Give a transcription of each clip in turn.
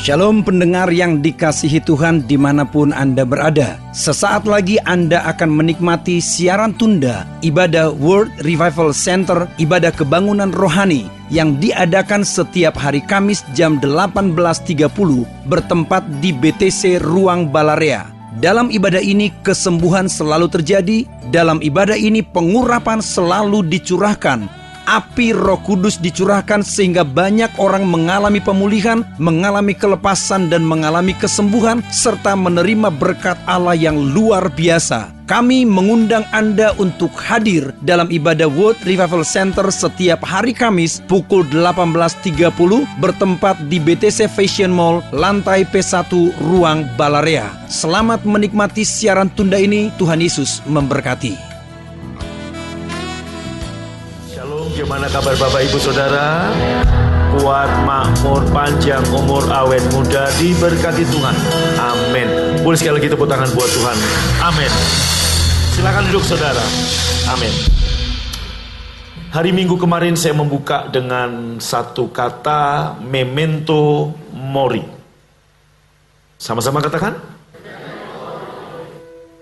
Shalom pendengar yang dikasihi Tuhan dimanapun Anda berada. Sesaat lagi Anda akan menikmati siaran tunda ibadah World Revival Center, ibadah kebangunan rohani yang diadakan setiap hari Kamis jam 18.30 bertempat di BTC Ruang Balarea. Dalam ibadah ini kesembuhan selalu terjadi, dalam ibadah ini pengurapan selalu dicurahkan. Api Roh Kudus dicurahkan sehingga banyak orang mengalami pemulihan, mengalami kelepasan dan mengalami kesembuhan serta menerima berkat Allah yang luar biasa. Kami mengundang Anda untuk hadir dalam ibadah World Revival Center setiap hari Kamis pukul 18.30 bertempat di BTC Fashion Mall, lantai P1 Ruang Balarea. Selamat menikmati siaran tunda ini. Tuhan Yesus memberkati. Gimana kabar Bapak Ibu Saudara? Kuat, makmur, panjang umur, awet muda, diberkati Tuhan. Amin. Boleh sekali lagi tepuk tangan buat Tuhan. Amin. Silakan duduk saudara. Amin. Hari Minggu kemarin saya membuka dengan satu kata, memento mori. Sama-sama katakan.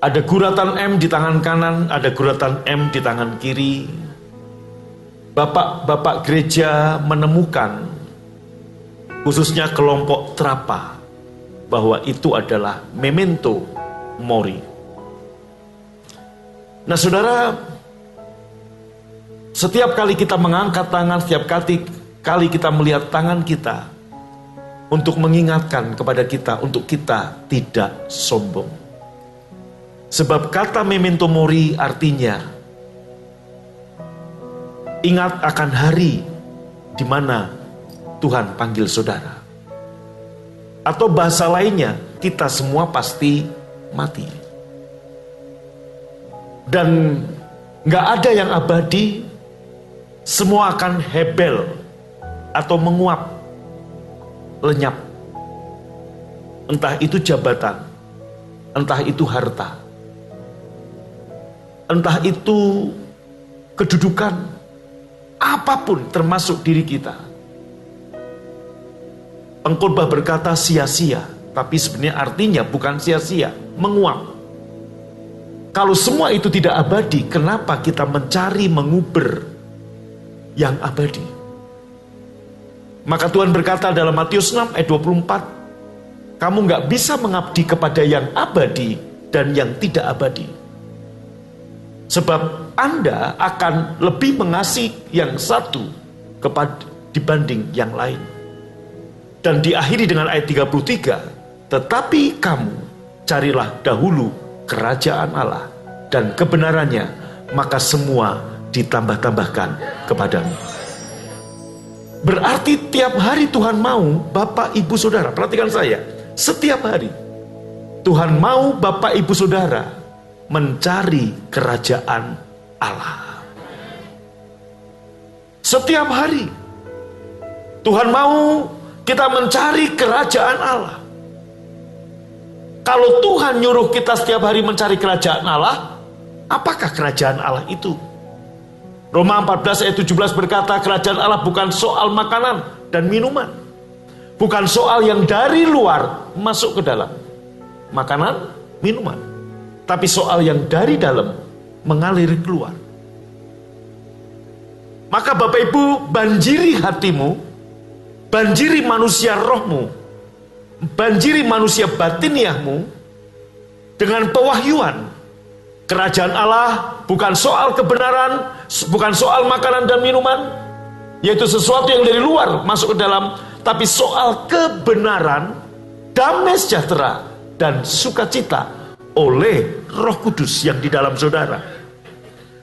Ada guratan M di tangan kanan, ada guratan M di tangan kiri. Bapak-bapak gereja menemukan, khususnya kelompok Trapa, bahwa itu adalah memento mori. Nah saudara, setiap kali kita mengangkat tangan, setiap kali kita melihat tangan kita, untuk mengingatkan kepada kita, untuk kita tidak sombong. Sebab kata memento mori artinya, ingat akan hari di mana Tuhan panggil saudara. Atau bahasa lainnya, kita semua pasti mati. Dan gak ada yang abadi, semua akan hebel atau menguap, lenyap. Entah itu jabatan, entah itu harta, entah itu kedudukan, apapun termasuk diri kita. Pengkhotbah berkata sia-sia, tapi sebenarnya artinya bukan sia-sia, menguap. Kalau semua itu tidak abadi, kenapa kita mencari menguber yang abadi? Maka Tuhan berkata dalam Matius 6 ayat 24, kamu gak bisa mengabdi kepada yang abadi dan yang tidak abadi. Sebab Anda akan lebih mengasihi yang satu dibanding yang lain. Dan diakhiri dengan ayat 33, tetapi kamu carilah dahulu kerajaan Allah dan kebenarannya, maka semua ditambah-tambahkan kepadamu. Berarti tiap hari Tuhan mau, Bapak Ibu Saudara, perhatikan saya, setiap hari Tuhan mau Bapak Ibu Saudara mencari kerajaan Allah. Setiap hari Tuhan mau kita mencari kerajaan Allah. Kalau Tuhan nyuruh kita setiap hari mencari kerajaan Allah, apakah kerajaan Allah itu? Roma 14 ayat 17 berkata, kerajaan Allah bukan soal makanan dan minuman, bukan soal yang dari luar masuk ke dalam makanan, minuman, tapi soal yang dari dalam mengalir keluar. Maka Bapak Ibu, banjiri hatimu, banjiri manusia rohmu, banjiri manusia batiniahmu dengan pewahyuan. Kerajaan Allah bukan soal kebenaran, bukan soal makanan dan minuman, yaitu sesuatu yang dari luar masuk ke dalam, tapi soal kebenaran, damai sejahtera dan sukacita oleh Roh Kudus yang di dalam saudara.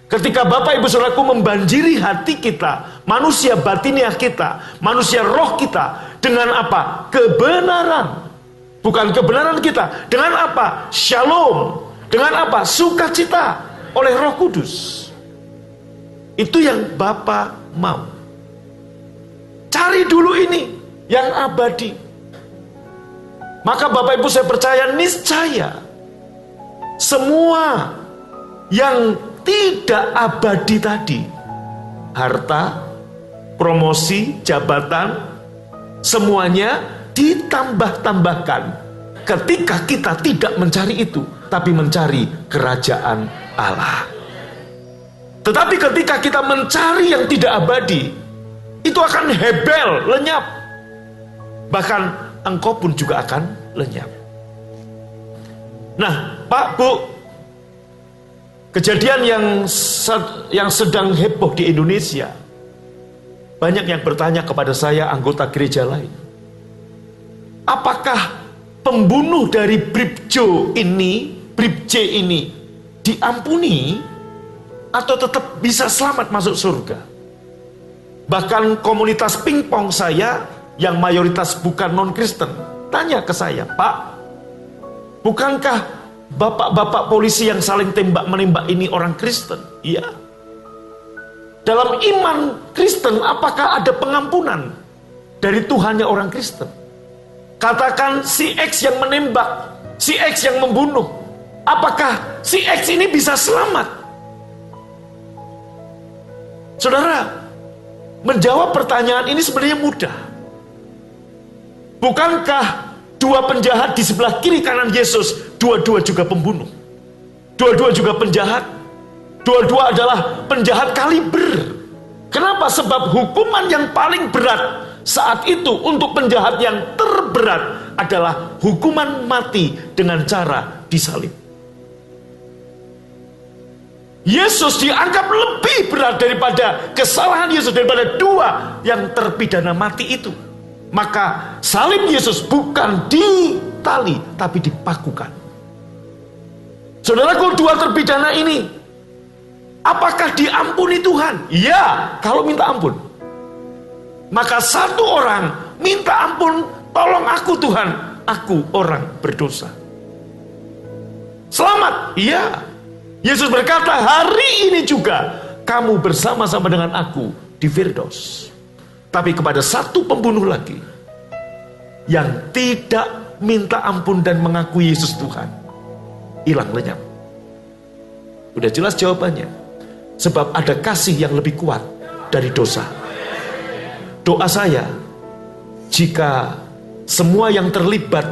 Ketika Bapak Ibu Saudaraku membanjiri hati kita, manusia batiniah kita, manusia roh kita, dengan apa? Kebenaran. Bukan kebenaran kita, dengan apa? Shalom. Dengan apa? Sukacita oleh Roh Kudus. Itu yang Bapak mau. Cari dulu ini yang abadi. Maka Bapak Ibu saya percaya niscaya semua yang tidak abadi tadi, harta, promosi, jabatan, semuanya ditambah-tambahkan ketika kita tidak mencari itu, tapi mencari kerajaan Allah. Tetapi ketika kita mencari yang tidak abadi, itu akan hebel, lenyap. Bahkan engkau pun juga akan lenyap. Nah, Pak, Bu, kejadian yang sedang heboh di Indonesia, banyak yang bertanya kepada saya, anggota gereja lain, apakah pembunuh dari Bribjo ini diampuni atau tetap bisa selamat masuk surga? Bahkan komunitas pingpong saya yang mayoritas bukan non-Kristen tanya ke saya, Pak, bukankah bapak-bapak polisi yang saling tembak-menembak ini orang Kristen? Iya. Dalam iman Kristen, apakah ada pengampunan dari Tuhannya orang Kristen? Katakan si X yang menembak, si X yang membunuh, apakah si X ini bisa selamat? Saudara, menjawab pertanyaan ini sebenarnya mudah. Bukankah dua penjahat di sebelah kiri kanan Yesus, dua-dua juga pembunuh, dua-dua juga penjahat, dua-dua adalah penjahat kaliber. Kenapa? Sebab hukuman yang paling berat saat itu untuk penjahat yang terberat adalah hukuman mati dengan cara disalib. Yesus dianggap lebih berat daripada kesalahan Yesus, daripada dua yang terpidana mati itu. Maka salib Yesus bukan ditali, tapi dipakukan. Saudaraku, dua terpidana ini, apakah diampuni Tuhan? Ya, kalau minta ampun. Maka satu orang minta ampun, tolong aku Tuhan, aku orang berdosa. Selamat, iya. Yesus berkata, hari ini juga kamu bersama-sama dengan aku di Firdaus. Tapi kepada satu pembunuh lagi yang tidak minta ampun dan mengakui Yesus Tuhan, hilang lenyap. Udah jelas jawabannya. Sebab ada kasih yang lebih kuat dari dosa. Doa saya, jika semua yang terlibat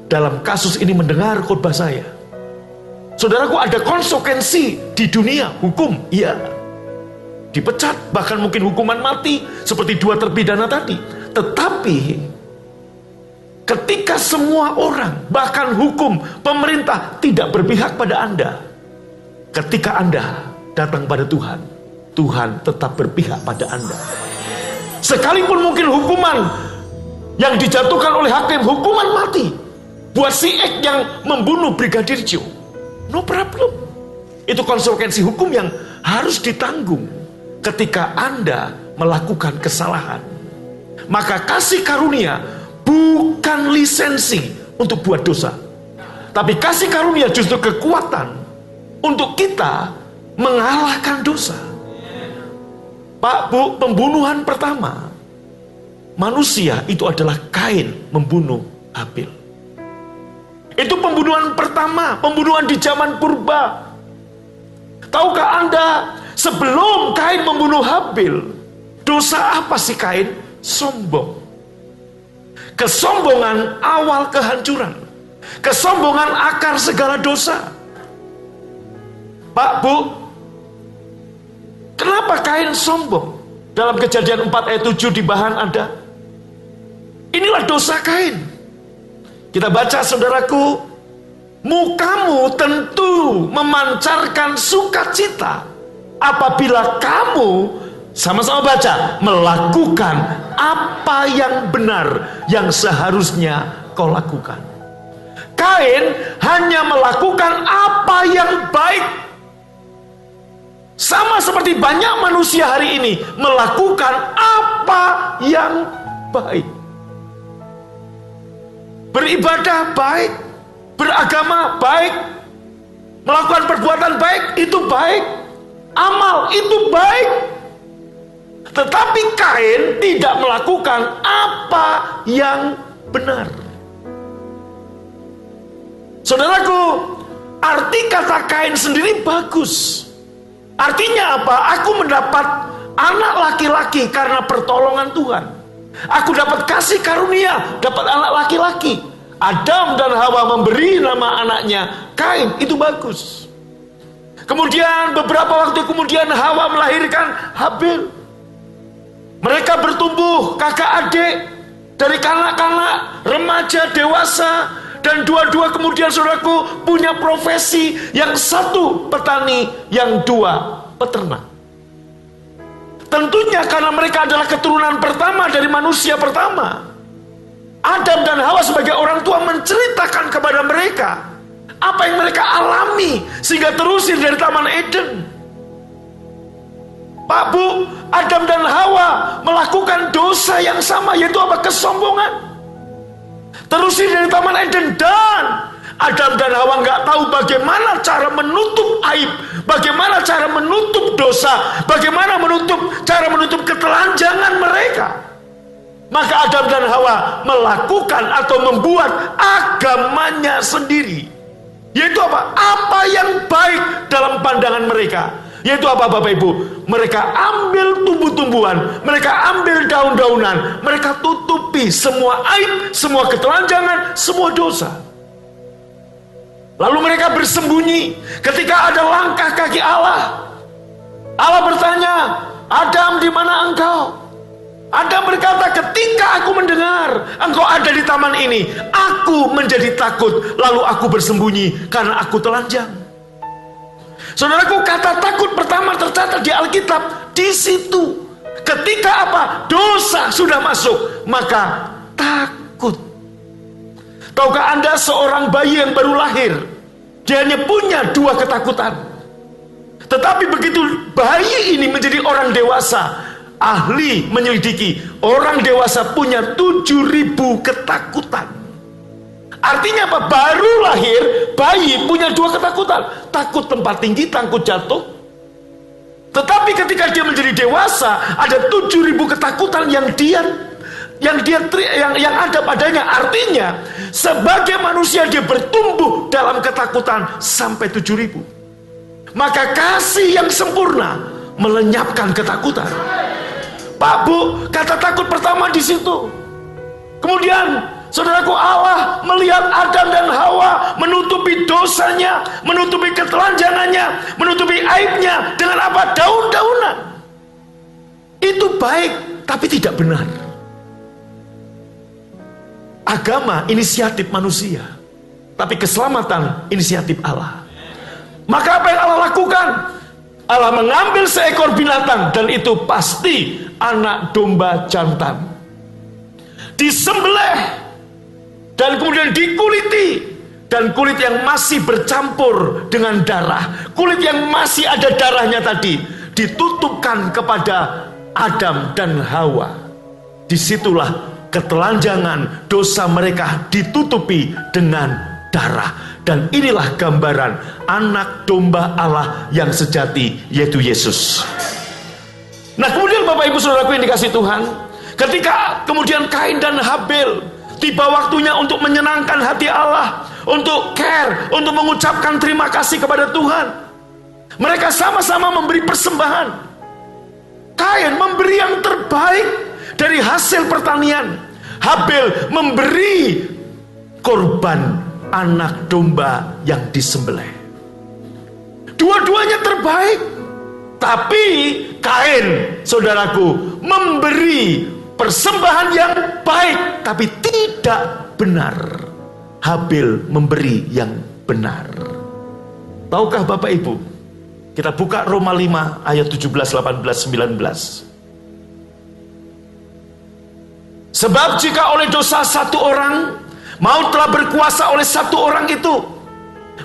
dalam kasus ini mendengar khotbah saya, saudaraku, ada konsekuensi di dunia hukum, iya, dipecat, bahkan mungkin hukuman mati seperti dua terpidana tadi. Tetapi ketika semua orang, bahkan hukum, pemerintah tidak berpihak pada Anda, ketika Anda datang pada Tuhan, Tuhan tetap berpihak pada Anda. Sekalipun mungkin hukuman yang dijatuhkan oleh hakim, hukuman mati buat si X yang membunuh Brigadir Jo, no problem. Itu konsekuensi hukum yang harus ditanggung ketika Anda melakukan kesalahan. Maka kasih karunia bukan lisensi untuk buat dosa, tapi kasih karunia justru kekuatan untuk kita mengalahkan dosa. Pak, Bu, pembunuhan pertama manusia itu adalah Kain membunuh Habil. Itu pembunuhan pertama, pembunuhan di zaman purba. Tahukah Anda, sebelum Kain membunuh Habil, dosa apa sih Kain? Sombong. Kesombongan awal kehancuran. Kesombongan akar segala dosa. Pak, Bu, kenapa Kain sombong? Dalam Kejadian 4 ayat 7 di bahan ada. Inilah dosa Kain. Kita baca, saudaraku, mukamu tentu memancarkan sukacita apabila kamu, sama-sama baca, melakukan apa yang benar yang seharusnya kau lakukan. Kain hanya melakukan apa yang baik. Sama seperti banyak manusia hari ini melakukan apa yang baik. Beribadah baik, beragama baik, melakukan perbuatan baik itu baik, amal itu baik. Tetapi Kain tidak melakukan apa yang benar. Saudaraku, arti kata Kain sendiri bagus. Artinya apa? Aku mendapat anak laki-laki karena pertolongan Tuhan. Aku dapat kasih karunia, dapat anak laki-laki. Adam dan Hawa memberi nama anaknya Kain, itu bagus. Kemudian beberapa waktu kemudian Hawa melahirkan Habil. Mereka bertumbuh kakak adik, dari kanak-kanak, remaja, dewasa, dan dua-dua kemudian saudaraku punya profesi, yang satu petani, yang dua peternak. Tentunya karena mereka adalah keturunan pertama dari manusia pertama. Adam dan Hawa sebagai orang tua menceritakan kepada mereka apa yang mereka alami sehingga terusir dari Taman Eden. Pak Bu, Adam dan Hawa melakukan dosa yang sama, yaitu apa? Kesombongan. Terusir dari Taman Eden, dan Adam dan Hawa nggak tahu bagaimana cara menutup aib, bagaimana cara menutup dosa, bagaimana cara menutup ketelanjangan mereka. Maka Adam dan Hawa melakukan atau membuat agamanya sendiri, yaitu apa? Apa yang baik dalam pandangan mereka. Yaitu apa Bapak Ibu? Mereka ambil tumbuh-tumbuhan, mereka ambil daun-daunan, mereka tutupi semua aib, semua ketelanjangan, semua dosa. Lalu mereka bersembunyi ketika ada langkah kaki Allah. Allah bertanya, Adam, di mana engkau? Adam berkata, ketika aku mendengar engkau ada di taman ini, aku menjadi takut, lalu aku bersembunyi karena aku telanjang. Saudaraku, kata takut pertama tercatat di Alkitab di situ. Ketika apa? Dosa sudah masuk, maka takut. Tahukah Anda seorang bayi yang baru lahir, dia hanya punya dua ketakutan. Tetapi begitu bayi ini menjadi orang dewasa, ahli menyelidiki, orang dewasa punya 7.000 ketakutan. Artinya apa? Baru lahir, bayi punya dua ketakutan. Takut tempat tinggi, takut jatuh. Tetapi ketika dia menjadi dewasa, ada 7.000 ketakutan yang ada padanya. Artinya, sebagai manusia dia bertumbuh dalam ketakutan sampai 7.000. Maka kasih yang sempurna melenyapkan ketakutan. Pak Bu, kata takut pertama di situ. Kemudian saudaraku, Allah melihat Adam dan Hawa menutupi dosanya, menutupi ketelanjangannya, menutupi aibnya dengan apa? Daun-daunan. Itu baik, tapi tidak benar. Agama inisiatif manusia, tapi keselamatan inisiatif Allah. Maka apa yang Allah lakukan? Allah mengambil seekor binatang, dan itu pasti anak domba jantan, disembelih dan kemudian dikuliti, dan kulit yang masih bercampur dengan darah, kulit yang masih ada darahnya tadi, ditutupkan kepada Adam dan Hawa. Disitulah ketelanjangan dosa mereka ditutupi dengan darah. Dan inilah gambaran anak domba Allah yang sejati, yaitu Yesus. Nah kemudian Bapak Ibu Saudaraku yang dikasihi Tuhan, ketika kemudian Kain dan Habil, tiba waktunya untuk menyenangkan hati Allah, untuk care, untuk mengucapkan terima kasih kepada Tuhan. Mereka sama-sama memberi persembahan. Kain memberi yang terbaik dari hasil pertanian. Habil memberi korban anak domba yang disembelih. Dua-duanya terbaik. Tapi Kain, saudaraku, memberi persembahan yang baik, tapi tidak benar. Habil memberi yang benar. Tahukah Bapak Ibu? Kita buka Roma 5 ayat 17, 18, 19. Sebab jika oleh dosa satu orang, maut telah berkuasa oleh satu orang itu,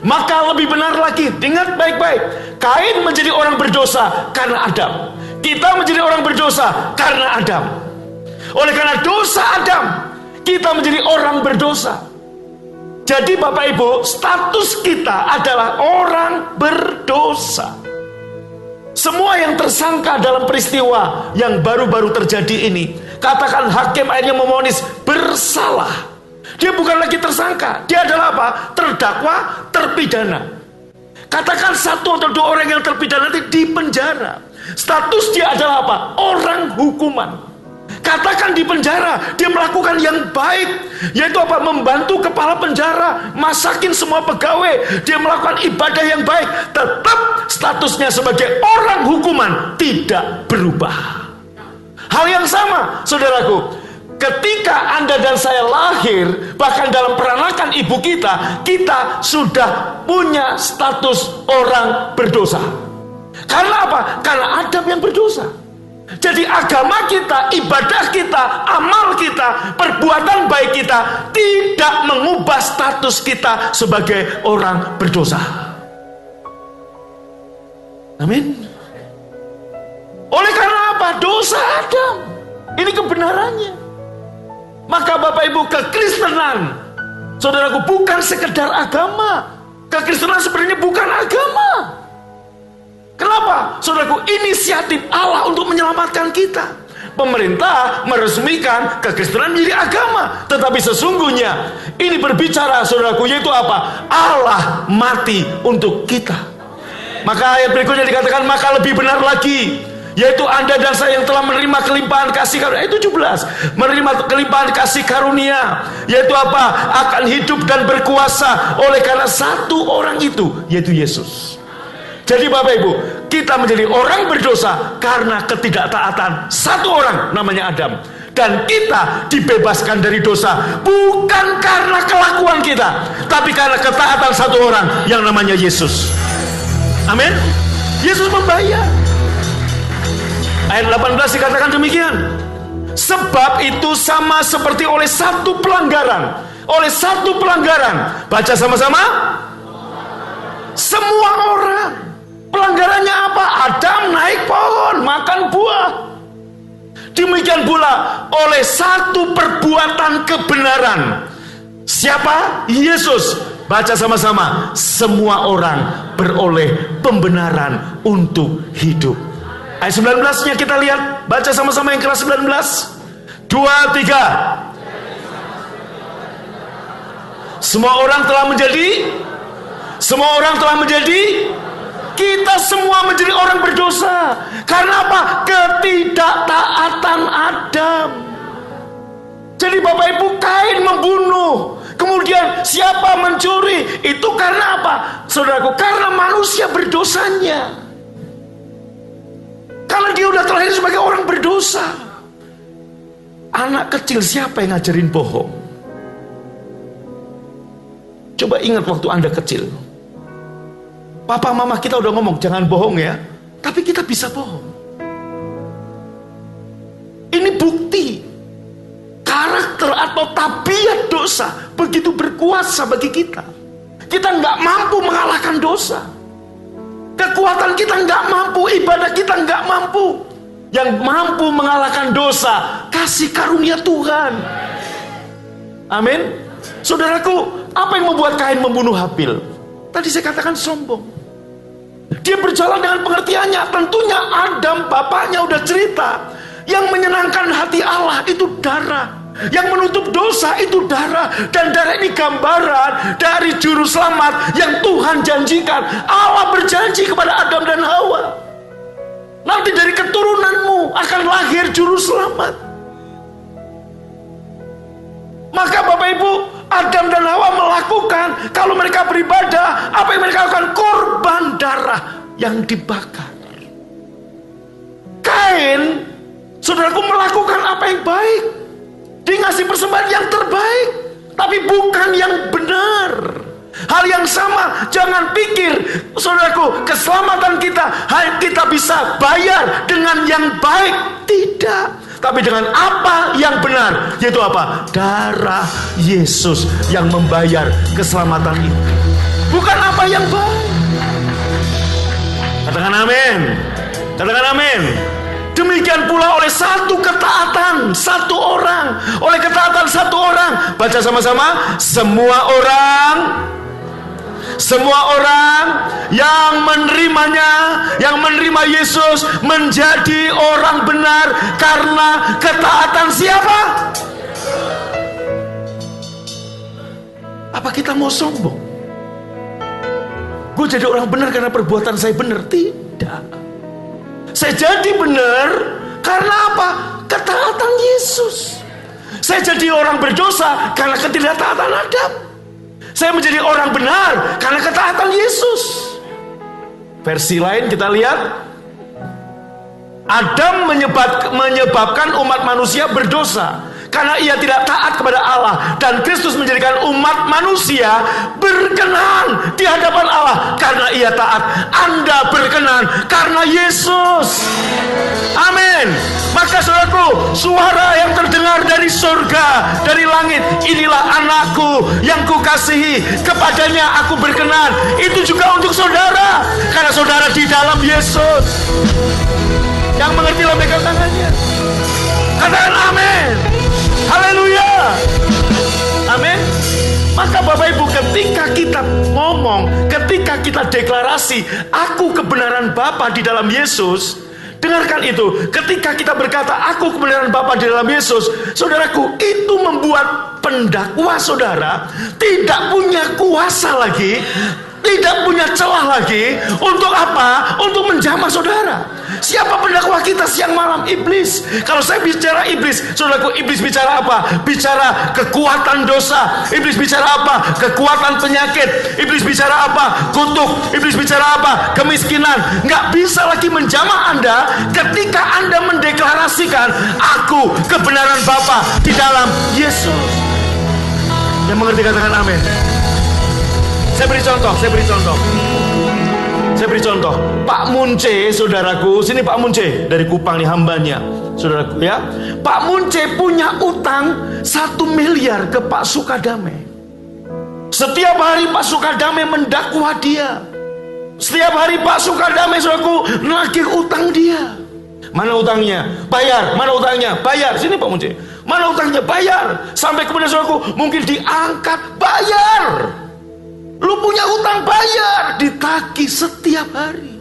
maka lebih benar lagi, ingat baik-baik, Kain menjadi orang berdosa karena Adam. Kita menjadi orang berdosa karena Adam. Oleh karena dosa Adam, kita menjadi orang berdosa. Jadi Bapak Ibu, status kita adalah orang berdosa. Semua yang tersangka dalam peristiwa yang baru-baru terjadi ini, katakan hakim akhirnya mevonis bersalah. Dia bukan lagi tersangka, dia adalah apa? Terdakwa, terpidana. Katakan satu atau dua orang yang terpidana nanti di penjara. Status dia adalah apa? Orang hukuman. Katakan di penjara, dia melakukan yang baik, yaitu apa? Membantu kepala penjara, masakin semua pegawai, dia melakukan ibadah yang baik. Tetap statusnya sebagai orang hukuman tidak berubah. Hal yang sama, saudaraku, ketika Anda dan saya lahir, bahkan dalam peranakan ibu kita, kita sudah punya status orang berdosa. Karena apa? Karena Adam yang berdosa. Jadi agama kita, ibadah kita, amal kita, perbuatan baik kita tidak mengubah status kita sebagai orang berdosa. Amin. Oleh karena apa? Dosa Adam. Ini kebenarannya. Maka Bapak Ibu, kekristenan, saudaraku, bukan sekedar agama. Kekristenan sebenarnya bukan agama. Kenapa? Saudaraku, inisiatif Allah untuk menyelamatkan kita. Pemerintah meresmikan kekristenan menjadi agama, tetapi sesungguhnya ini berbicara, saudaraku, yaitu apa? Allah mati untuk kita. Maka ayat berikutnya dikatakan, maka lebih benar lagi, yaitu Anda dan saya yang telah menerima kelimpahan kasih karunia. Ayat 17, menerima kelimpahan kasih karunia, yaitu apa? Akan hidup dan berkuasa oleh karena satu orang itu, yaitu Yesus. Jadi Bapak Ibu, kita menjadi orang berdosa karena ketidaktaatan satu orang, namanya Adam. Dan kita dibebaskan dari dosa bukan karena kelakuan kita, tapi karena ketaatan satu orang yang namanya Yesus. Amin. Yesus membayar. Ayat 18 dikatakan demikian. Sebab itu sama seperti oleh satu pelanggaran. Oleh satu pelanggaran. Baca sama-sama. Semua orang. Pelanggarannya apa? Adam naik pohon, makan buah. Demikian pula oleh satu perbuatan kebenaran. Siapa? Yesus. Baca sama-sama. Semua orang beroleh pembenaran untuk hidup. Ayat 19-nya kita lihat. Baca sama-sama yang kelas 19. 2, 3. Semua orang telah menjadi kita semua menjadi orang berdosa. Karena apa? Ketidaktaatan Adam. Jadi Bapak Ibu, Kain membunuh, kemudian siapa mencuri, itu karena apa? Saudaraku, karena manusia berdosanya. Karena dia udah terlahir sebagai orang berdosa. Anak kecil siapa yang ngajarin bohong? Coba ingat waktu Anda kecil. Papa mama kita udah ngomong jangan bohong ya, tapi kita bisa bohong. Ini bukti karakter atau tabiat dosa begitu berkuasa bagi kita. Kita nggak mampu mengalahkan dosa. Kekuatan kita nggak mampu, ibadah kita nggak mampu. Yang mampu mengalahkan dosa, kasih karunia Tuhan. Amin. Saudaraku, apa yang membuat Kain membunuh Habil? Tadi saya katakan sombong. Dia berjalan dengan pengertiannya. Tentunya Adam, bapaknya udah cerita. Yang menyenangkan hati Allah itu darah. Yang menutup dosa itu darah. Dan darah ini gambaran dari juru selamat yang Tuhan janjikan. Allah berjanji kepada Adam dan Hawa. Nanti dari keturunanmu akan lahir juru selamat. Maka Bapak Ibu, Adam dan Hawa melakukan, kalau mereka beribadah, apa yang mereka lakukan? Korban darah yang dibakar. Kain, saudaraku, melakukan apa yang baik. Dia ngasih persembahan yang terbaik, tapi bukan yang benar. Hal yang sama, jangan pikir, saudaraku, keselamatan kita bisa bayar dengan yang baik. Tidak. Tapi dengan apa yang benar, yaitu apa? Darah Yesus yang membayar keselamatan itu. Bukan apa yang baik. Katakan amin. Katakan amin. Demikian pula oleh satu ketaatan satu orang. Oleh ketaatan satu orang. Baca sama-sama. Semua orang yang menerimanya, yang menerima Yesus menjadi orang benar karena ketaatan siapa? Apa kita mau sombong? Gue jadi orang benar karena perbuatan saya benar? Tidak. Saya jadi benar karena apa? ketaatan Yesus. Saya jadi orang berdosa karena ketidaktaatan Adam. Saya menjadi orang benar karena ketaatan Yesus. Versi lain kita lihat, Adam menyebabkan umat manusia berdosa karena ia tidak taat kepada Allah, dan Kristus menjadikan umat manusia berkenan di hadapan Allah karena ia taat. Anda berkenan karena Yesus. Amin. Maka saudaraku, suara yang terdengar dari surga, dari langit, inilah anakku yang kukasihi, kepadanya aku berkenan. Itu juga untuk saudara, karena saudara di dalam Yesus. Yang mengerti lambaikan tangannya. Katakan amin. Haleluya. Amin. Maka Bapak Ibu, ketika kita ngomong, ketika kita deklarasi, aku kebenaran Bapa di dalam Yesus, dengarkan itu. Ketika kita berkata, aku kebenaran Bapa di dalam Yesus, saudaraku, itu membuat pendakwa saudara tidak punya kuasa lagi, tidak punya celah lagi. Untuk apa? Untuk menjamah saudara. Siapa pendakwa kita siang malam? Iblis. Kalau saya bicara iblis, saudaraku, iblis bicara apa? Bicara kekuatan dosa. Iblis bicara apa? Kekuatan penyakit. Iblis bicara apa? Kutuk. Iblis bicara apa? Kemiskinan. Nggak bisa lagi menjamah Anda ketika Anda mendeklarasikan, aku kebenaran Bapa di dalam Yesus. Yang mengerti katakan amin. Saya beri contoh. Pak Munce, saudaraku, sini Pak Munce dari Kupang nih, hambanya, saudaraku ya. Pak Munce punya utang 1 miliar ke Pak Sukadame. Setiap hari Pak Sukadame mendakwa dia. Setiap hari Pak Sukadame, saudaraku, nagih utang dia. Mana utangnya? Bayar. Mana utangnya? Bayar. Sini Pak Munce. Mana utangnya? Bayar. Sampai kemudian, saudaraku, mungkin diangkat, bayar. Lu punya utang, bayar, ditagih setiap hari.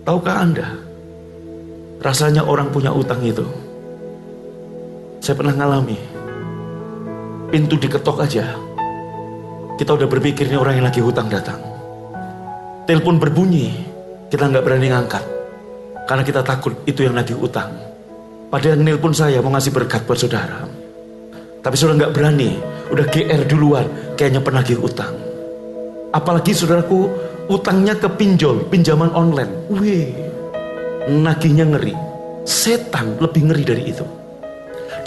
Tahukah Anda rasanya orang punya utang itu? Saya pernah ngalami. Pintu diketok aja, kita udah berpikir ini orang yang lagi hutang datang. Telepon berbunyi, kita nggak berani ngangkat karena kita takut itu yang lagi utang. Padahal yang nelpon saya mau ngasih berkat buat saudara, tapi saudara nggak berani. Udah GR duluan, kayaknya penagih utang. Apalagi saudaraku, utangnya ke pinjaman online. Wih, nagihnya ngeri. Setan lebih ngeri dari itu.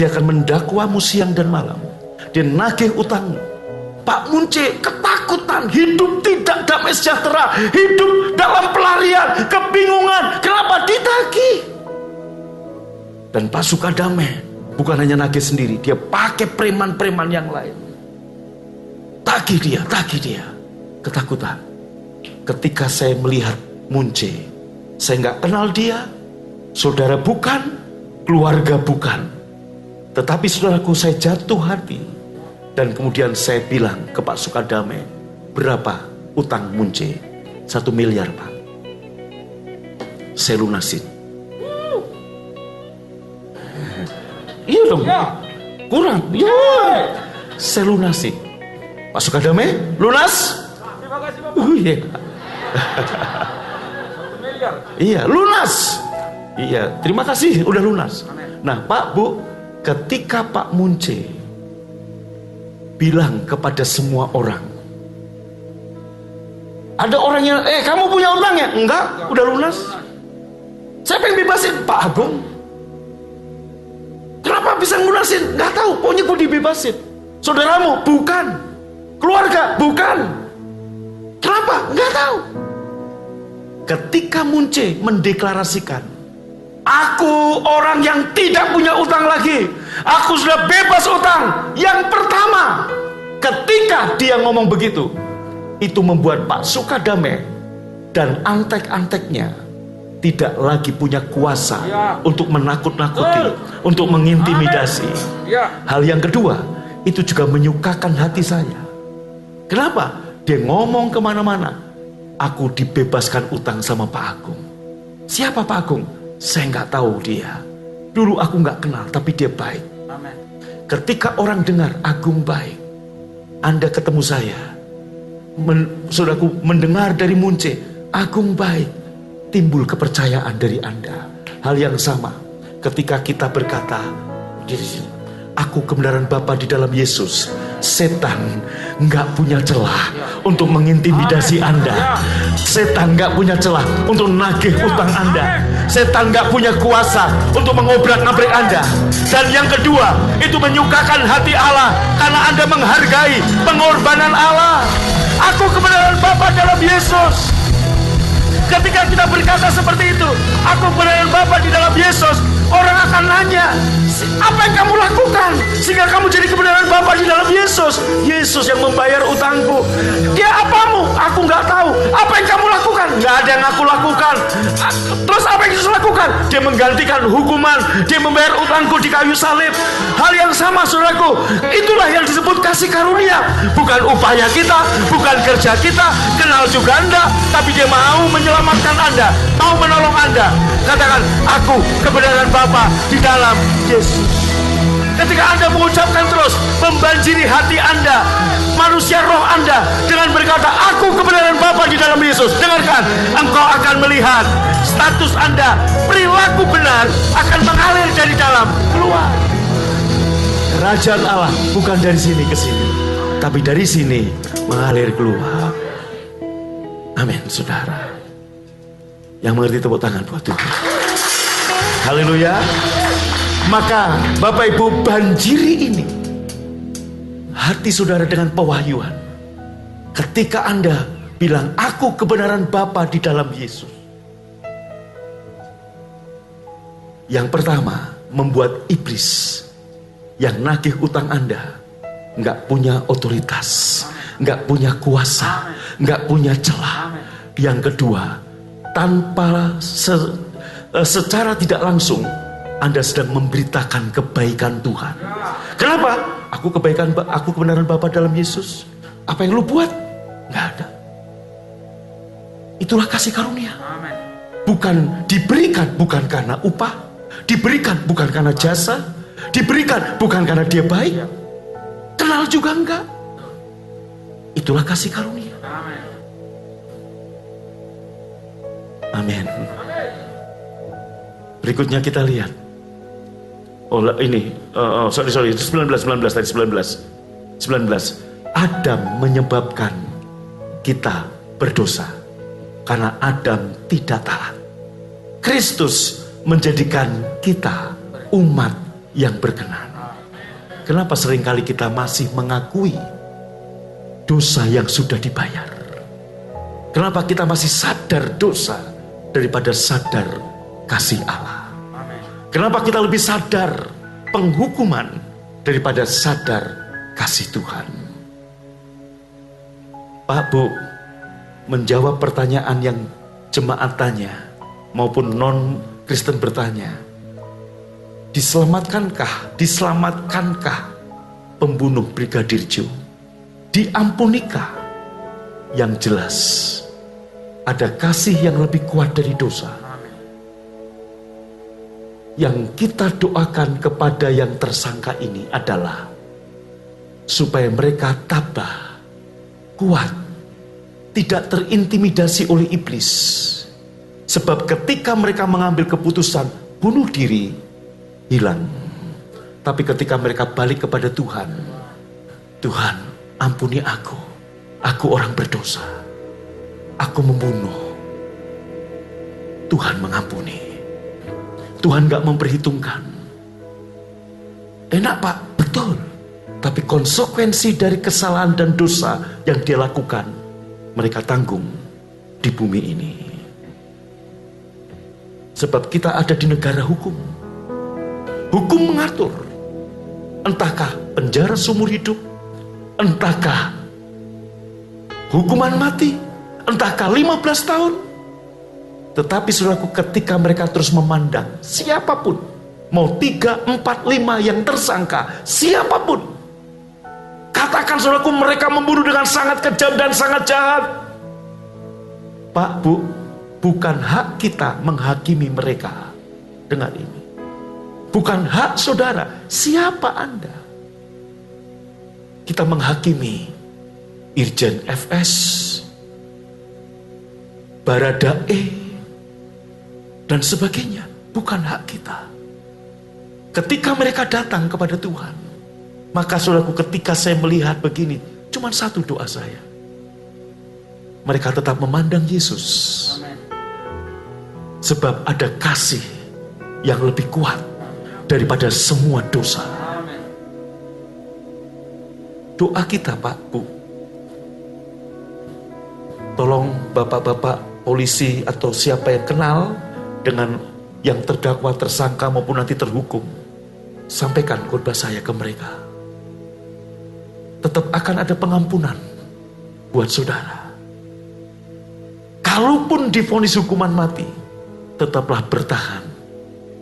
Dia akan mendakwamu siang dan malam. Dia nagih utangmu. Pak Munce ketakutan, hidup tidak damai sejahtera, hidup dalam pelarian, kebingungan. Kenapa? Ditagih. Dan Pak Sukadame bukan hanya nagih sendiri, dia pakai preman-preman yang lain. Tagih dia. Ketakutan. Ketika saya melihat Munce, saya nggak kenal dia, saudara bukan, keluarga bukan. Tetapi saudaraku, saya jatuh hati. Dan kemudian saya bilang ke Pak Sukadame, berapa utang Munce? 1 miliar Pak. Saya lunasin. Iya dong, kurang. Ya, saya lunasi. Pak Sukadame, lunas? Terima kasih Bapak. Iya. 1 miliar. Iya, lunas. Iya, terima kasih, udah lunas. Nah, Pak, Bu, ketika Pak Munce bilang kepada semua orang, ada orang yang, kamu punya utang ya? Enggak, udah lunas. Saya pengen bebasin, Pak Agung. Kenapa bisa ngunasin? Nggak tahu, pokoknya gue dibebasin. Saudaramu? Bukan. Keluarga? Bukan. Kenapa? Nggak tahu. Ketika Munce mendeklarasikan, aku orang yang tidak punya utang lagi, aku sudah bebas utang. Yang pertama, ketika dia ngomong begitu, itu membuat Pak Sukadame dan antek-anteknya tidak lagi punya kuasa untuk menakut-nakuti, untuk mengintimidasi. Hal yang kedua, itu juga menyukakan hati saya. Kenapa? Dia ngomong kemana-mana, aku dibebaskan utang sama Pak Agung. Siapa Pak Agung? Saya nggak tahu dia. Dulu aku nggak kenal, tapi dia baik. Ketika orang dengar Agung baik, Anda ketemu saya, saudaraku, mendengar dari Munce, Agung baik, timbul kepercayaan dari Anda. Hal yang sama ketika kita berkata, aku kebenaran Bapa di dalam Yesus. Setan nggak punya celah untuk mengintimidasi Anda. Setan nggak punya celah untuk nagih utang Anda. Setan nggak punya kuasa untuk mengobrak-ngabrik Anda. Dan yang kedua, itu menyukakan hati Allah karena Anda menghargai pengorbanan Allah. Aku kebenaran Bapa dalam Yesus. Ketika kita berkata seperti itu, aku kebenaran Bapa di dalam Yesus, orang akan nanya, apa yang kamu lakukan sehingga kamu jadi kebenaran Bapa di dalam Yesus? Yesus yang membayar utangku. Dia apamu? Aku nggak tahu. Apa yang kamu lakukan? Nggak ada yang aku lakukan. Terus apa yang Yesus lakukan? Dia menggantikan hukuman. Dia membayar utangku di kayu salib. Hal yang sama, saudaraku. Itulah yang disebut kasih karunia. Bukan upaya kita, bukan kerja kita, kenal juga Anda, tapi dia mau menyelamatkan Anda, mau menolong Anda. Katakan, aku kebenaran Bapa di dalam Yesus. Ketika Anda mengucapkan terus, membanjiri hati Anda, manusia roh Anda, dengan berkata, aku kebenaran Bapa di dalam Yesus. Dengarkan, engkau akan melihat status Anda, perilaku benar akan mengalir dari dalam keluar. Kerajaan Allah bukan dari sini ke sini, tapi dari sini mengalir keluar. Amin, saudara. Yang mengerti tepuk tangan buat Tuhan. Haleluya. Maka Bapak Ibu, banjiri ini hati saudara dengan pewahyuan. Ketika Anda bilang, aku kebenaran Bapa di dalam Yesus. Yang pertama, membuat iblis yang nagih utang Anda nggak punya otoritas, nggak punya kuasa, nggak punya celah. Yang kedua, tanpa secara tidak langsung Anda sedang memberitakan kebaikan Tuhan. Kenapa? Aku kebenaran Bapa dalam Yesus. Apa yang lu buat? Nggak ada. Itulah kasih karunia. Bukan diberikan bukan karena upah, diberikan bukan karena jasa, diberikan bukan karena dia baik, kenal juga enggak. Itulah kasih karunia. Amin. Berikutnya kita lihat. Ini 19 tadi 19. Adam menyebabkan kita berdosa karena Adam tidak taat. Kristus menjadikan kita umat yang berkenan. Kenapa seringkali kita masih mengakui dosa yang sudah dibayar? Kenapa kita masih sadar dosa daripada sadar kasih Allah? Kenapa kita lebih sadar penghukuman daripada sadar kasih Tuhan? Pak, Bu, menjawab pertanyaan yang jemaat tanya maupun non-Kristen bertanya, diselamatkankah pembunuh Brigadir Jo? Diampunikah? Yang jelas ada kasih yang lebih kuat dari dosa. Yang kita doakan kepada yang tersangka ini adalah supaya mereka tabah, kuat, tidak terintimidasi oleh iblis. Sebab ketika mereka mengambil keputusan bunuh diri, hilang. Tapi ketika mereka balik kepada Tuhan, Tuhan ampuni aku orang berdosa, aku membunuh. Tuhan mengampuni. Tuhan gak memperhitungkan. Enak Pak, betul. Tapi konsekuensi dari kesalahan dan dosa yang dia lakukan, mereka tanggung di bumi ini. Sebab kita ada di negara hukum. Hukum mengatur. Entahkah penjara seumur hidup, entahkah hukuman mati, entahkah 15 tahun. Tetapi saudaraku, ketika mereka terus memandang siapapun, mau 3, 4, 5 yang tersangka, siapapun, katakan saudaraku mereka membunuh dengan sangat kejam dan sangat jahat. Pak, Bu, bukan hak kita menghakimi mereka. Dengar ini, bukan hak saudara, siapa Anda? Kita menghakimi Irjen FS, Baradae, dan sebagainya. bukan hak kita. Ketika mereka datang kepada Tuhan, maka saudaraku, ketika saya melihat begini, cuma satu doa saya. Mereka tetap memandang Yesus. Sebab ada kasih yang lebih kuat daripada semua dosa. Doa kita, Pak, Bu, tolong bapak-bapak polisi atau siapa yang kenal dengan yang terdakwa, tersangka maupun nanti terhukum, sampaikan khotbah saya ke mereka. Tetap akan ada pengampunan buat saudara. Kalaupun divonis hukuman mati, tetaplah bertahan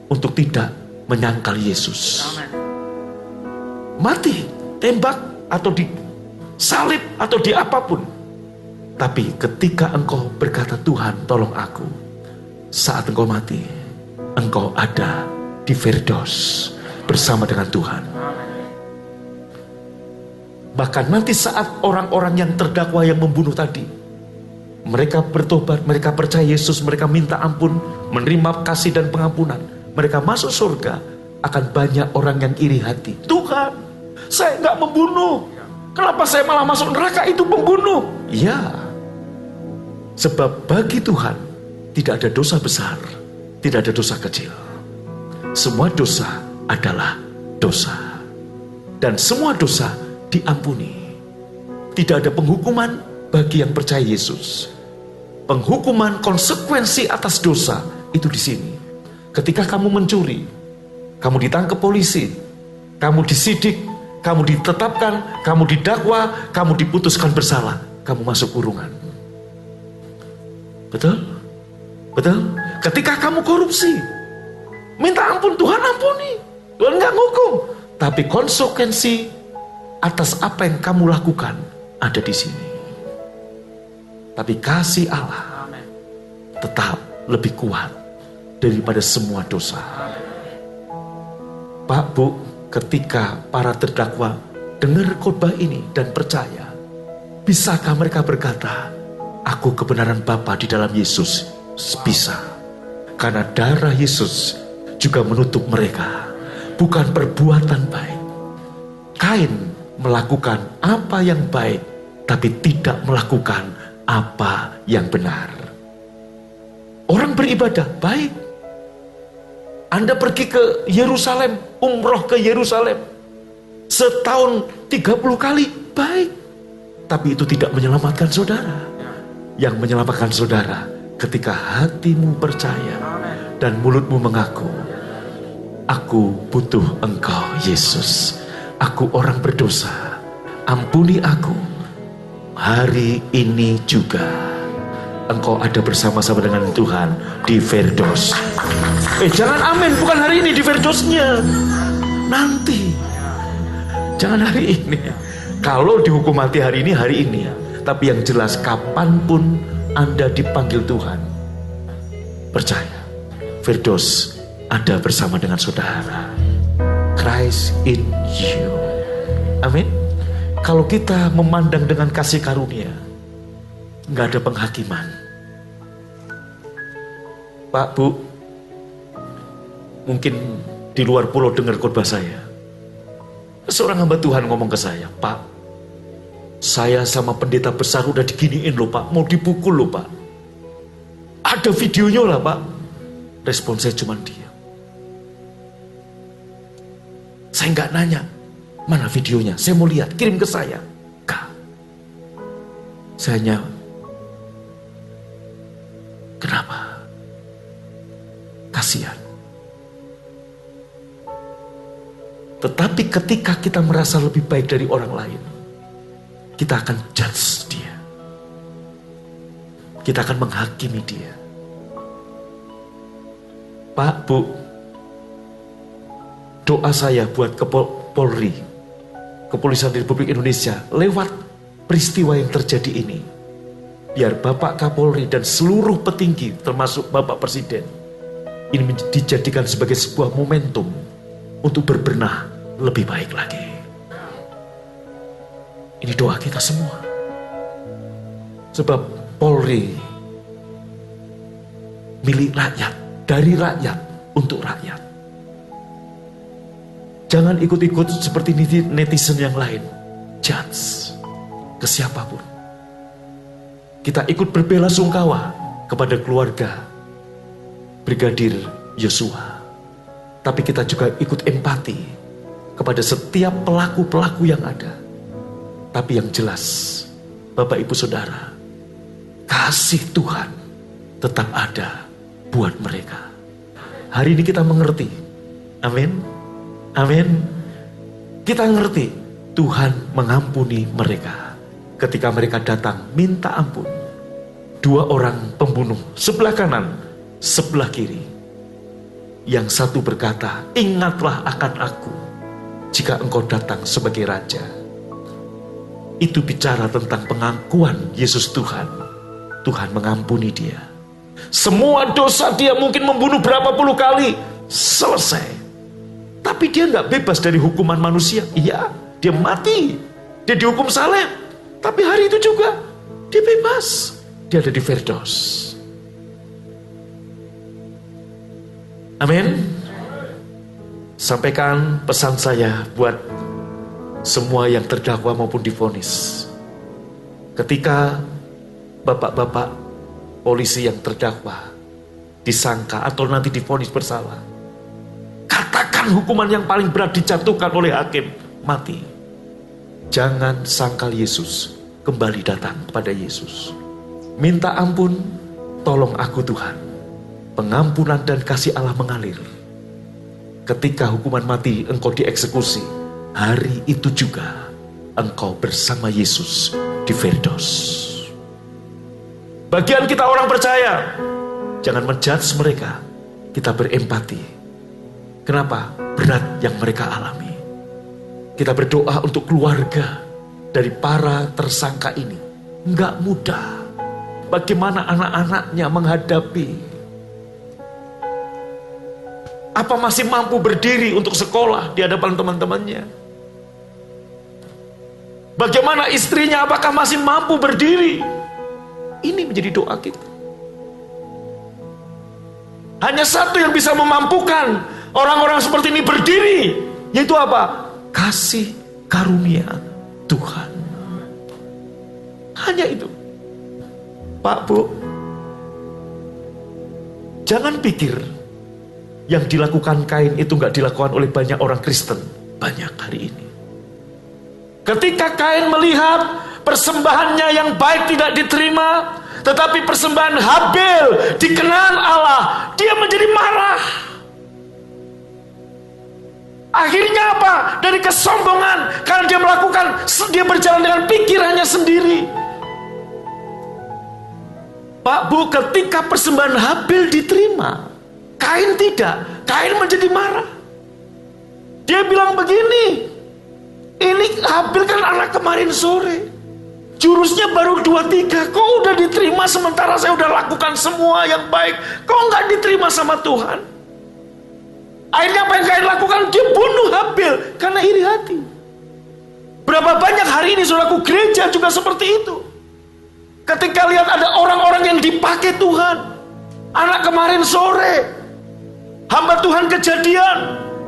untuk tidak menyangkal Yesus. Mati, tembak atau disalib atau di apapun. Tapi ketika engkau berkata, Tuhan tolong aku, saat engkau mati, engkau ada di Firdaus bersama dengan Tuhan. Bahkan nanti saat orang-orang yang terdakwa yang membunuh tadi, mereka bertobat, mereka percaya Yesus, mereka minta ampun, menerima kasih dan pengampunan, mereka masuk surga, akan banyak orang yang iri hati. Tuhan, saya nggak membunuh, kenapa saya malah masuk neraka? Itu pembunuh. Ya, sebab bagi Tuhan tidak ada dosa besar, tidak ada dosa kecil. Semua dosa adalah dosa, dan semua dosa diampuni. Tidak ada penghukuman bagi yang percaya Yesus. Penghukuman, konsekuensi atas dosa itu di sini. Ketika kamu mencuri, kamu ditangkap polisi, kamu disidik, kamu ditetapkan, kamu didakwa, kamu diputuskan bersalah, kamu masuk kurungan. Betul? Betul? Ketika kamu korupsi, minta ampun, Tuhan ampuni, Tuhan nggak ngukum. Tapi konsekuensi atas apa yang kamu lakukan ada di sini. Tapi kasih Allah tetap lebih kuat daripada semua dosa. Pak, Bu, ketika para terdakwa dengar khotbah ini dan percaya, bisakah mereka berkata, aku kebenaran Bapa di dalam Yesus? Bisa. Karena darah Yesus juga menutup mereka. Bukan perbuatan baik. Kain melakukan apa yang baik, tapi tidak melakukan apa yang benar. Orang beribadah baik. Anda pergi ke Yerusalem, umroh ke Yerusalem, setahun 30 kali, baik. Tapi itu tidak menyelamatkan saudara. Yang menyelamatkan saudara ketika hatimu percaya dan mulutmu mengaku, aku butuh Engkau Yesus, aku orang berdosa, ampuni aku. Hari ini juga engkau ada bersama-sama dengan Tuhan di Firdaus. Jangan amin, bukan hari ini di Firdausnya, nanti. Jangan hari ini. Kalau dihukum mati hari ini. Tapi yang jelas kapanpun Anda dipanggil Tuhan, percaya Firdaus ada bersama dengan saudara. Christ in you. Amin. Kalau kita memandang dengan kasih karunia, nggak ada penghakiman. Pak, Bu, mungkin di luar pulau dengar khotbah saya. Seorang hamba Tuhan ngomong ke saya, Pak, saya sama pendeta besar udah diginiin loh Pak, mau dipukul loh Pak. Ada videonya lah Pak. Respon saya cuma diam. Saya nggak nanya, mana videonya? Saya mau lihat, kirim ke saya. Kak, saya hanya, kenapa? Kasihan. Tetapi ketika kita merasa lebih baik dari orang lain, kita akan judge dia. Kita akan menghakimi dia. Pak, Bu, doa saya buat Polri, Kepolisian Republik Indonesia, lewat peristiwa yang terjadi ini, biar Bapak Kapolri dan seluruh petinggi, termasuk Bapak Presiden, ini dijadikan sebagai sebuah momentum untuk berbenah lebih baik lagi. Ini doa kita semua. Sebab Polri milik rakyat, dari rakyat, untuk rakyat. Jangan ikut-ikut seperti netizen yang lain, judge ke siapapun. Kita ikut berbelasungkawa kepada keluarga Brigadir Yosua. Tapi kita juga ikut empati kepada setiap pelaku-pelaku yang ada. Tapi yang jelas, Bapak Ibu Saudara, kasih Tuhan tetap ada buat mereka. Hari ini kita mengerti. Amin. Amin. Kita ngerti Tuhan mengampuni mereka ketika mereka datang minta ampun. 2 orang pembunuh sebelah kanan, sebelah kiri. Yang satu berkata, ingatlah akan aku jika engkau datang sebagai raja. Itu bicara tentang pengakuan Yesus Tuhan. Tuhan mengampuni dia. Semua dosa dia mungkin membunuh berapa puluh kali, selesai. Tapi dia nggak bebas dari hukuman manusia. Iya, dia mati, dia dihukum salib. Tapi hari itu juga dia bebas. Dia ada di Firdaus. Amin. Sampaikan pesan saya buat semua yang terdakwa maupun divonis. Ketika bapak-bapak polisi yang terdakwa disangka atau nanti divonis bersalah, katakan hukuman yang paling berat dijatuhkan oleh hakim, mati. Jangan sangkal Yesus, kembali datang kepada Yesus. Minta ampun, tolong aku Tuhan. Pengampunan dan kasih Allah mengalir. Ketika hukuman mati engkau dieksekusi, hari itu juga engkau bersama Yesus di Firdaus. Bagian kita orang percaya, jangan menjudge mereka, kita berempati. Kenapa? Berat yang mereka alami. Kita berdoa untuk keluarga dari para tersangka ini. Enggak mudah. Bagaimana anak-anaknya menghadapi? Apa masih mampu berdiri untuk sekolah di hadapan teman-temannya? Bagaimana istrinya, apakah masih mampu berdiri? Ini menjadi doa kita. Hanya satu yang bisa memampukan orang-orang seperti ini berdiri, yaitu apa? Kasih karunia Tuhan. Hanya itu. Pak, Bu, jangan pikir yang dilakukan Kain itu gak dilakukan oleh banyak orang Kristen. Banyak hari ini. Ketika Kain melihat persembahannya yang baik tidak diterima, tetapi persembahan Habil dikenan Allah, dia menjadi marah. Akhirnya apa? Dari kesombongan, karena dia berjalan dengan pikirannya sendiri. Pak, Bu, ketika persembahan Habil diterima, Kain tidak. Kain menjadi marah. Dia bilang begini, ini Habil kan anak kemarin sore, jurusnya baru 2-3, kok udah diterima sementara saya udah lakukan semua yang baik, kok nggak diterima sama Tuhan? Akhirnya apa yang Kain lakukan? Dia bunuh Habil karena iri hati. Berapa banyak hari ini saudaraku, gereja juga seperti itu. Ketika lihat ada orang-orang yang dipakai Tuhan, anak kemarin sore, hamba Tuhan Kejadian,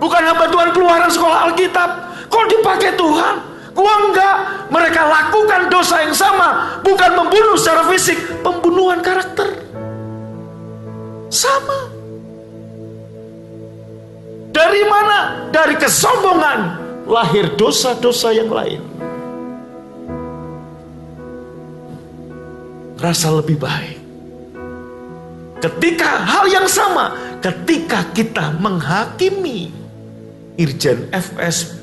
bukan hamba Tuhan Keluaran sekolah Alkitab, kok dipakai Tuhan? Gua enggak. Mereka lakukan dosa yang sama, bukan membunuh secara fisik, pembunuhan karakter. Sama. Dari mana? Dari kesombongan lahir dosa-dosa yang lain. Rasa lebih baik. Ketika hal yang sama, ketika kita menghakimi Irjen FS,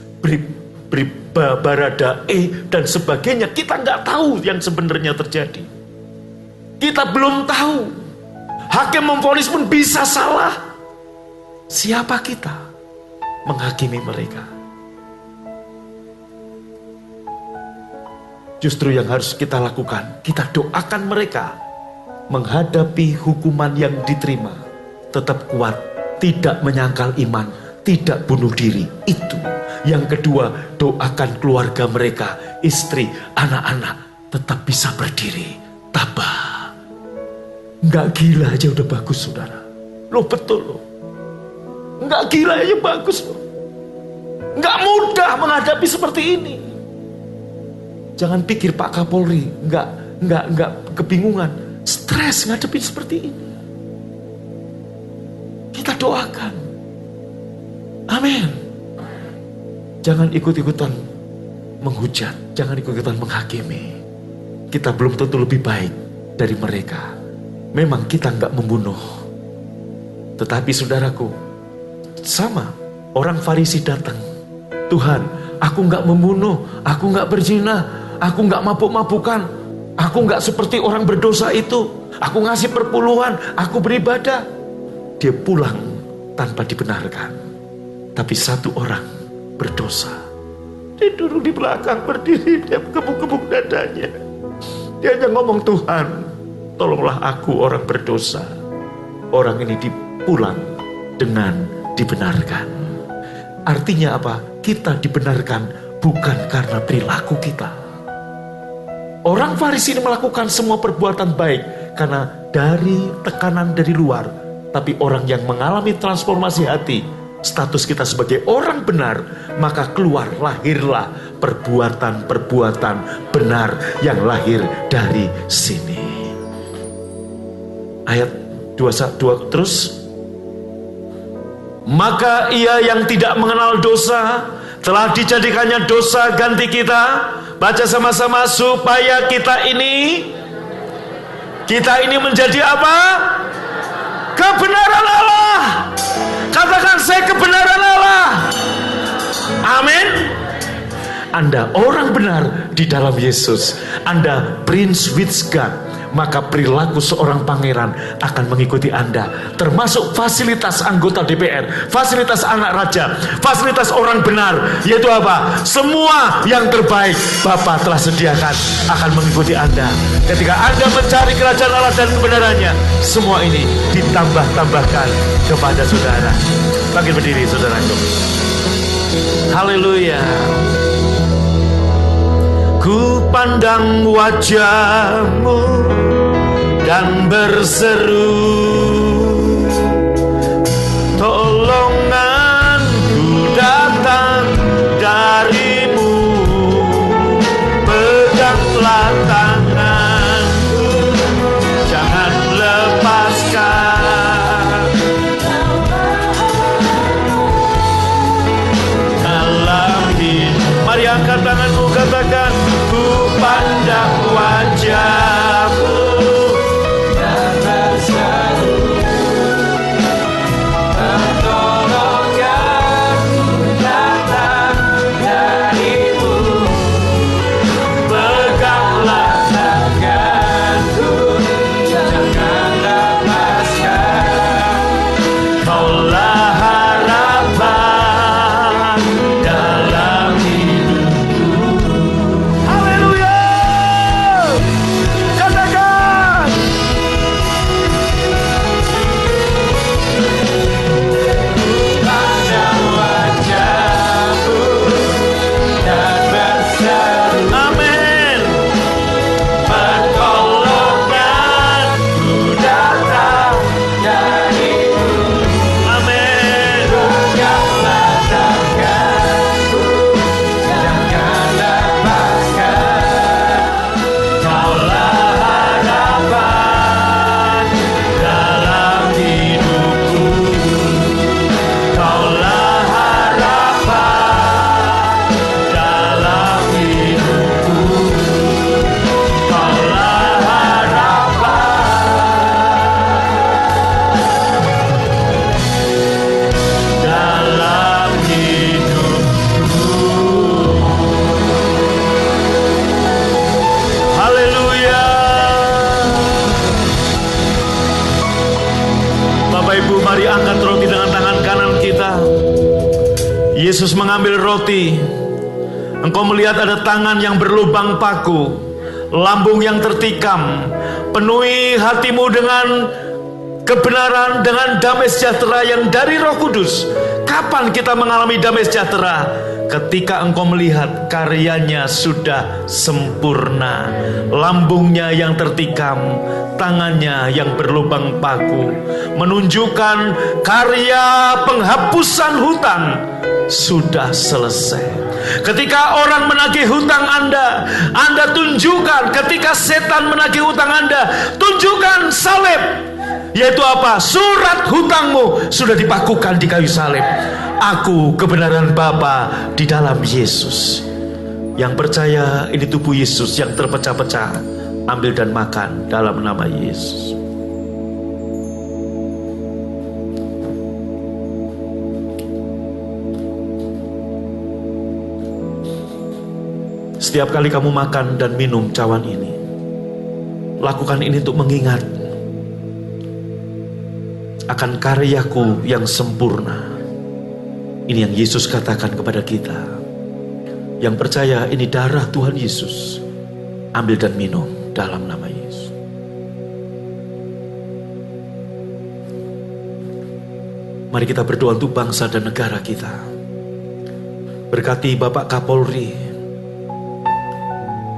Baradae dan sebagainya, kita nggak tahu yang sebenarnya terjadi. Kita belum tahu. Hakim memvonis pun bisa salah. Siapa kita menghakimi mereka? Justru yang harus kita lakukan, kita doakan mereka menghadapi hukuman yang diterima, tetap kuat, tidak menyangkal iman, tidak bunuh diri. Itu. Yang kedua, doakan keluarga mereka, istri, anak-anak, tetap bisa berdiri, tabah. Nggak gila aja udah bagus, saudara. Loh, betul loh. Enggak gila aja bagus. Enggak mudah menghadapi seperti ini. Jangan pikir Pak Kapolri enggak kebingungan, stres ngadepin seperti ini. Kita doakan. Amin. Jangan ikut-ikutan menghujat, jangan ikut-ikutan menghakimi. Kita belum tentu lebih baik dari mereka. Memang kita enggak membunuh. Tetapi saudaraku, sama orang Farisi datang. Tuhan, aku enggak membunuh, aku enggak berzina, aku enggak mabuk-mabukan, aku enggak seperti orang berdosa itu. Aku ngasih perpuluhan, aku beribadah. Dia pulang tanpa dibenarkan. Tapi satu orang berdosa. Dia duduk di belakang berdiri, dia gebuk-gebuk dadanya. Dia hanya ngomong, Tuhan, tolonglah aku orang berdosa. Orang ini dipulang dengan dibenarkan. Artinya apa? Kita dibenarkan bukan karena perilaku kita. Orang Farisi ini melakukan semua perbuatan baik karena dari tekanan dari luar. Tapi orang yang mengalami transformasi hati, status kita sebagai orang benar, maka lahirlah perbuatan-perbuatan benar yang lahir dari sini. Ayat 22 terus. Maka ia yang tidak mengenal dosa telah dijadikannya dosa ganti kita. Baca sama-sama, supaya kita ini menjadi apa? Kebenaran Allah. Katakan, saya kebenaran Allah. Amin. Anda orang benar di dalam Yesus. Anda prince with God. Maka perilaku seorang pangeran akan mengikuti Anda. Termasuk fasilitas anggota DPR, fasilitas anak raja, fasilitas orang benar. Yaitu apa? Semua yang terbaik Bapa telah sediakan akan mengikuti Anda. Ketika Anda mencari kerajaan Allah dan kebenarannya, semua ini ditambah-tambahkan kepada saudara. Bangkit berdiri saudaraku. Haleluya. Ku pandang wajah-Mu dan berseru, tolonganku datang dari-Mu, peganglah tanganku, jangan lepaskan. Dalam hidup, mari angkat tanganmu, katakan, ku pandang wajah-Mu dan berseru, pertolonganku datang dari-Mu, peganglah tanganku, jangan lepaskan. Kaulah harapan dalam hidupku. Haleluya. Katakan, pandang wajah-Mu dan berseru. Amin. Pertolonganku datang dari-Mu. Amin. Peganglah tanganku, jangan lepaskan. Kaulah harapan dalam hidupku. Kaulah harapan dalam hidupku. Kaulah harapan dalam hidupku. Haleluya. Bapak Ibu, mari angkat roti dengan tangan kanan kita. Yesus mengambil roti. Engkau melihat ada tangan yang berlubang paku, lambung yang tertikam. Penuhi hatimu dengan kebenaran, dengan damai sejahtera yang dari Roh Kudus. Kapan kita mengalami damai sejahtera? ketika engkau melihat karyanya sudah sempurna, lambungnya yang tertikam, tangannya yang berlubang paku, menunjukkan karya penghapusan hutang sudah selesai. Ketika orang menagih hutang Anda tunjukkan. Ketika setan menagih hutang Anda, tunjukkan salib. Yaitu apa? Surat hutangmu sudah dipakukan di kayu salib. Aku kebenaran Bapa di dalam Yesus. Yang percaya ini tubuh Yesus yang terpecah-pecah, ambil dan makan dalam nama Yesus. Setiap kali kamu makan dan minum cawan ini, lakukan ini untuk mengingat akan karyaku yang sempurna. Ini yang Yesus katakan kepada kita. Yang percaya ini darah Tuhan Yesus. Ambil dan minum dalam nama Yesus. Mari kita berdoa untuk bangsa dan negara kita. Berkati Bapak Kapolri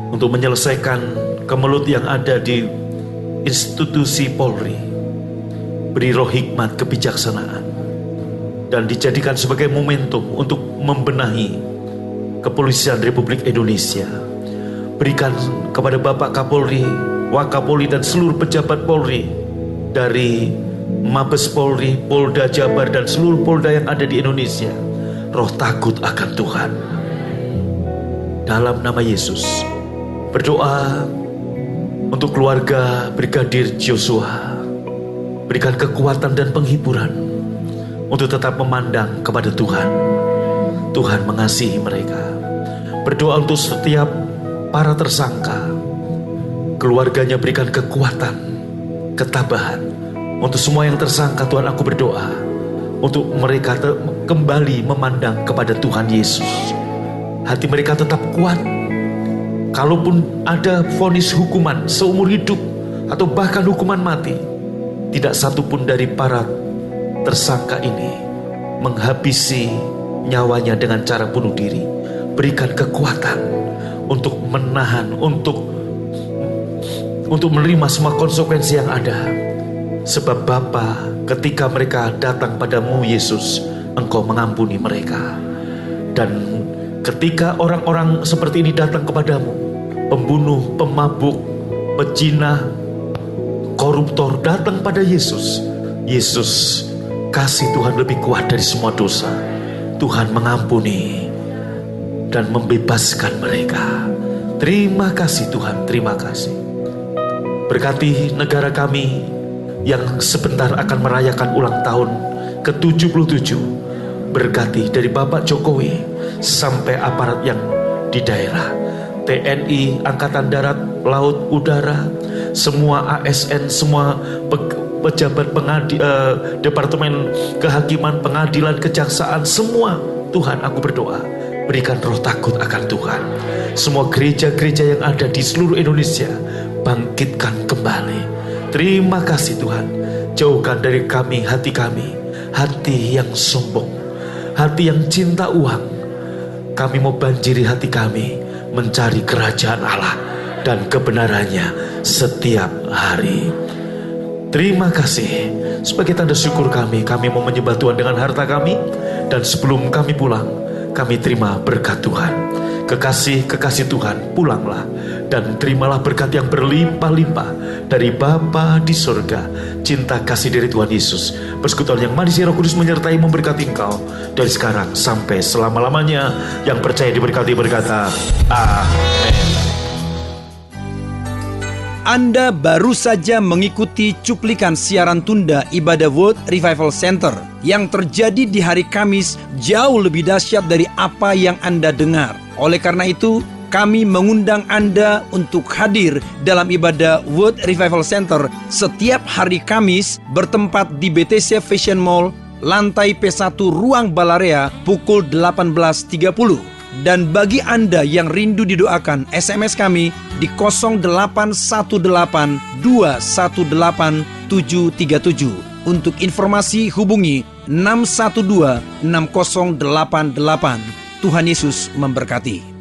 untuk menyelesaikan kemelut yang ada di institusi Polri. Beri roh hikmat kebijaksanaan dan dijadikan sebagai momentum untuk membenahi Kepolisian Republik Indonesia. Berikan kepada Bapak Kapolri, Wakapolri dan seluruh pejabat Polri, dari Mabes Polri, Polda Jabar dan seluruh Polda yang ada di Indonesia, roh takut akan Tuhan. Dalam nama Yesus, berdoa untuk keluarga Brigadir Joshua. Berikan kekuatan dan penghiburan untuk tetap memandang kepada Tuhan. Tuhan mengasihi mereka. Berdoa untuk setiap para tersangka, keluarganya berikan kekuatan, ketabahan. Untuk semua yang tersangka, Tuhan, aku berdoa untuk mereka kembali memandang kepada Tuhan Yesus. Hati mereka tetap kuat. Kalaupun ada vonis hukuman seumur hidup atau bahkan hukuman mati, tidak satupun dari para tersangka ini menghabisi nyawanya dengan cara bunuh diri. Berikan kekuatan untuk menahan, untuk menerima semua konsekuensi yang ada. Sebab Bapa, ketika mereka datang padamu Yesus, Engkau mengampuni mereka. Dan ketika orang-orang seperti ini datang kepadamu, pembunuh, pemabuk, pezina, koruptor datang pada Yesus. Yesus, kasih Tuhan lebih kuat dari semua dosa. Tuhan mengampuni dan membebaskan mereka. Terima kasih Tuhan, terima kasih. Berkati negara kami yang sebentar akan merayakan ulang tahun ke-77. Berkati dari Bapak Jokowi sampai aparat yang di daerah, TNI, Angkatan Darat, Laut, Udara, semua ASN, semua pejabat Departemen Kehakiman, Pengadilan, Kejaksaan, semua. Tuhan, aku berdoa, berikan roh takut akan Tuhan. Semua gereja-gereja yang ada di seluruh Indonesia, bangkitkan kembali. Terima kasih Tuhan. Jauhkan dari kami, hati yang sombong, hati yang cinta uang. Kami mau banjiri hati kami mencari kerajaan Allah dan kebenarannya setiap hari. Terima kasih. Sebagai tanda syukur kami mau menyembah Tuhan dengan harta kami. Dan sebelum kami pulang, kami terima berkat Tuhan. Kekasih Tuhan, pulanglah dan terimalah berkat yang berlimpah-limpah dari Bapa di surga. Cinta kasih dari Tuhan Yesus, persekutuan yang manis Roh Kudus menyertai memberkati engkau dari sekarang sampai selama-lamanya. Yang percaya diberkati berkata amin. Anda baru saja mengikuti cuplikan siaran tunda ibadah World Revival Center yang terjadi di hari Kamis, jauh lebih dahsyat dari apa yang Anda dengar. Oleh karena itu, kami mengundang Anda untuk hadir dalam ibadah World Revival Center setiap hari Kamis bertempat di BTC Fashion Mall, lantai P1 Ruang Balarea pukul 18.30. Dan bagi Anda yang rindu didoakan, SMS kami di 0818218737. Untuk informasi hubungi 6126088. Tuhan Yesus memberkati.